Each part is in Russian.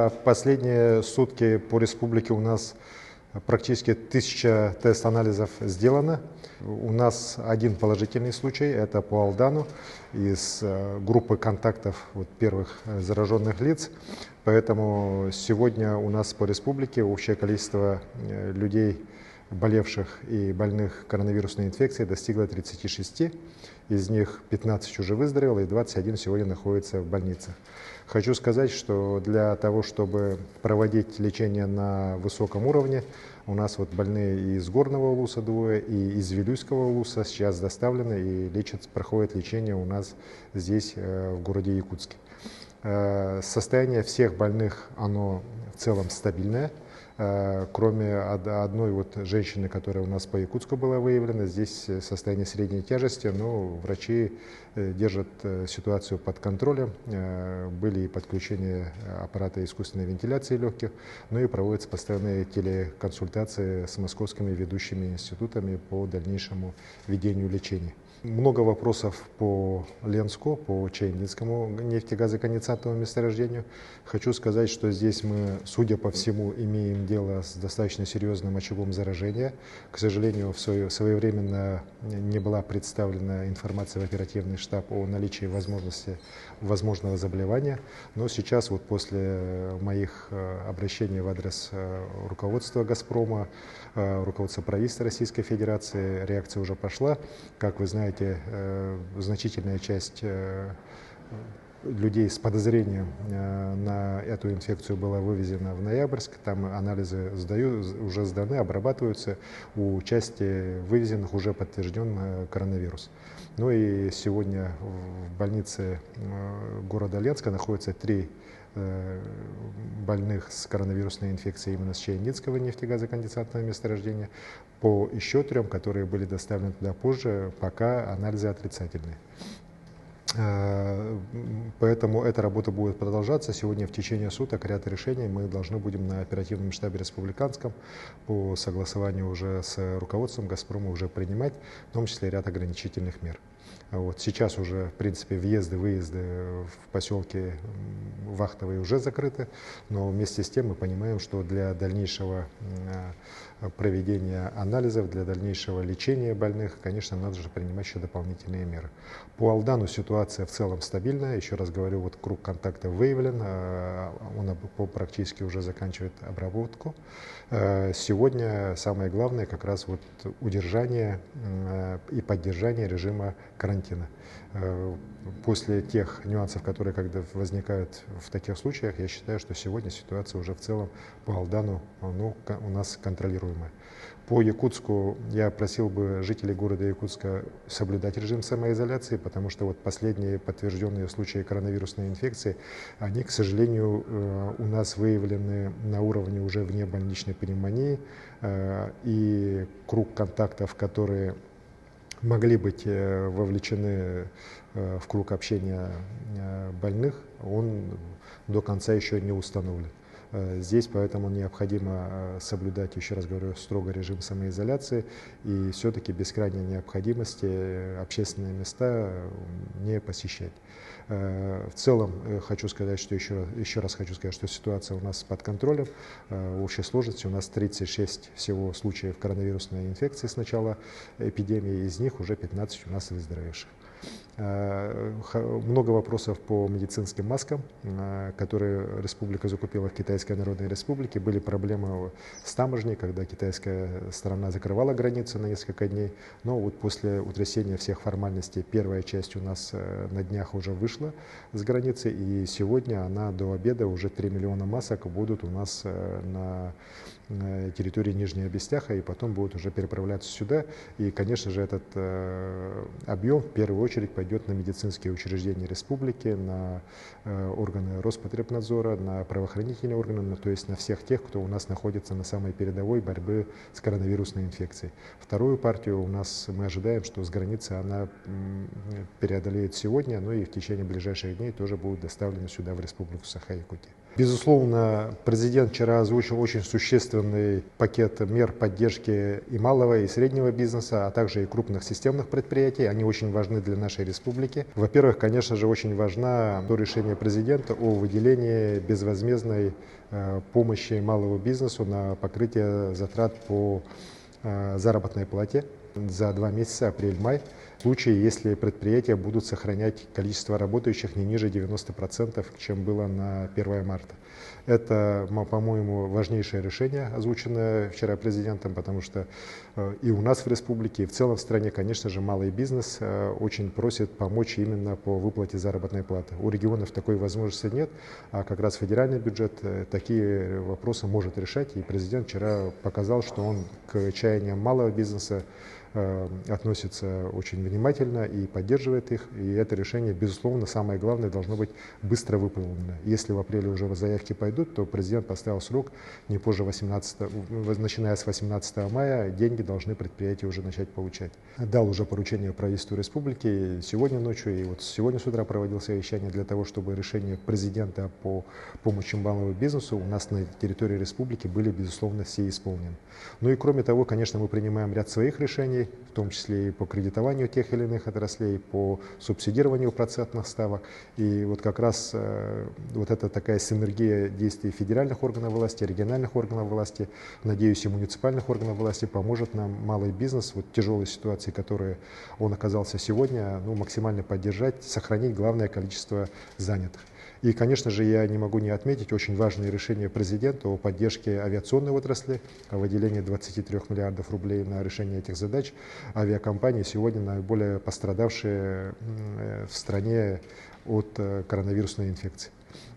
За последние сутки по республике у нас практически 1000 тест-анализов сделано. У нас один положительный случай, это по Алдану, из группы контактов первых зараженных лиц. Поэтому сегодня у нас по республике общее количество людей, болевших и больных коронавирусной инфекцией, достигло 36. Из них 15 уже выздоровело и 21 сегодня находится в больницах. Хочу сказать, что для того, чтобы проводить лечение на высоком уровне, у нас больные и из Горного Улуса двое, и из Вилюйского Улуса сейчас доставлены и проходят лечение у нас здесь, в городе Якутске. Состояние всех больных, оно в целом стабильное. Кроме одной женщины, которая у нас по Якутску была выявлена, здесь состояние средней тяжести, но врачи держат ситуацию под контролем. Были и подключения аппарата искусственной вентиляции легких, но и проводятся постоянные телеконсультации с московскими ведущими институтами по дальнейшему ведению лечения. Много вопросов по Ленску, по Чаянинскому нефтегазоконденсатному месторождению. Хочу сказать, что здесь мы, судя по всему, имеем дело с достаточно серьезным очагом заражения. К сожалению, своевременно не была представлена информация в оперативный штаб о наличии возможного заболевания. Но сейчас, после моих обращений в адрес руководства «Газпрома», руководства правительства Российской Федерации, реакция уже пошла. Как вы знаете, значительная часть людей с подозрением на эту инфекцию была вывезена в Ноябрьск. Там анализы уже сданы, обрабатываются. У части вывезенных уже подтвержден коронавирус. Ну и сегодня в больнице города Ленска находится 3 больных с коронавирусной инфекцией именно с Чаянинского нефтегазоконденсатного месторождения. По еще 3, которые были доставлены туда позже, пока анализы отрицательные. Поэтому эта работа будет продолжаться. Сегодня в течение суток ряд решений мы должны будем на оперативном штабе республиканском по согласованию уже с руководством «Газпрома» уже принимать, в том числе ряд ограничительных мер. Сейчас уже, в принципе, въезды-выезды в поселке Вахтовые уже закрыты, но вместе с тем мы понимаем, что для дальнейшего проведения анализов, для дальнейшего лечения больных, конечно, надо же принимать еще дополнительные меры. По Алдану ситуация в целом стабильная. Еще раз говорю, круг контактов выявлен, он практически уже заканчивает обработку. Сегодня самое главное как раз удержание и поддержание режима карантина. После тех нюансов, которые возникают в таких случаях, я считаю, что сегодня ситуация уже в целом по Алдану у нас контролируемая. По Якутску я просил бы жителей города Якутска соблюдать режим самоизоляции, потому что последние подтвержденные случаи коронавирусной инфекции, они, к сожалению, у нас выявлены на уровне уже внебольничной пневмонии, и круг контактов, которые могли быть вовлечены в круг общения больных, он до конца еще не установлен. Здесь поэтому необходимо соблюдать, еще раз говорю, строго режим самоизоляции и все-таки без крайней необходимости общественные места не посещать. В целом хочу сказать, что еще раз хочу сказать, что ситуация у нас под контролем. В общей сложности у нас 36 всего случаев коронавирусной инфекции с начала эпидемии, из них уже 15 у нас выздоровевших. Много вопросов по медицинским маскам, которые республика закупила в Китайской Народной Республике. Были проблемы с таможней, когда китайская сторона закрывала границы на несколько дней. Но после утрясения всех формальностей первая часть у нас на днях уже вышла с границы. И сегодня она до обеда уже 3 миллиона масок будут у нас на территории Нижнего Бестяха и потом будут уже переправляться сюда. И, конечно же, этот объем в первую очередь пойдет на медицинские учреждения республики, на органы Роспотребнадзора, на правоохранительные органы, то есть на всех тех, кто у нас находится на самой передовой борьбы с коронавирусной инфекцией. Вторую партию мы ожидаем, что с границы она преодолеет сегодня, но и в течение ближайших дней тоже будут доставлены сюда, в Республику Саха-Якутия. Безусловно, президент вчера озвучил очень существенный пакет мер поддержки и малого, и среднего бизнеса, а также и крупных системных предприятий. Они очень важны для нашей республики. Во-первых, конечно же, очень важно то решение президента о выделении безвозмездной помощи малому бизнесу на покрытие затрат по заработной плате за 2 месяца, апрель-май, в случае, если предприятия будут сохранять количество работающих не ниже 90%, чем было на 1 марта. Это, по-моему, важнейшее решение, озвученное вчера президентом, потому что и у нас в республике, и в целом в стране, конечно же, малый бизнес очень просит помочь именно по выплате заработной платы. У регионов такой возможности нет, а как раз федеральный бюджет такие вопросы может решать, и президент вчера показал, что он к чаяниям малого бизнеса относится очень внимательно и поддерживает их. И это решение, безусловно, самое главное, должно быть быстро выполнено. Если в апреле уже заявки пойдут, то президент поставил срок не позже начиная с 18 мая, деньги должны предприятия уже начать получать. Дал уже поручение правительству республики сегодня ночью, и вот сегодня с утра проводил совещание для того, чтобы решения президента по помощи малому бизнесу у нас на территории республики были, безусловно, все исполнены. Ну и кроме того, конечно, мы принимаем ряд своих решений, в том числе и по кредитованию тех или иных отраслей, по субсидированию процентных ставок. И вот как раз вот это такая синергия действий федеральных органов власти, региональных органов власти, надеюсь, и муниципальных органов власти поможет нам малый бизнес вот в тяжелой ситуации, в которой он оказался сегодня, максимально поддержать, сохранить главное количество занятых. И, конечно же, я не могу не отметить очень важное решение президента о поддержке авиационной отрасли, о выделении 23 миллиардов рублей на решение этих задач. Авиакомпании сегодня наиболее пострадавшие в стране от коронавирусной инфекции.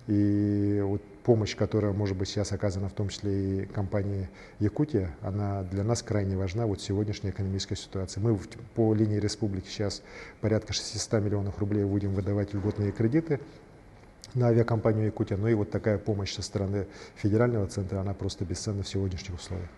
И вот помощь, которая может быть сейчас оказана в том числе и компании Якутия, она для нас крайне важна вот в сегодняшней экономической ситуации. Мы по линии республики сейчас порядка 600 миллионов рублей будем выдавать льготные кредиты на авиакомпанию Якутия. Ну и вот такая помощь со стороны федерального центра, она просто бесценна в сегодняшних условиях.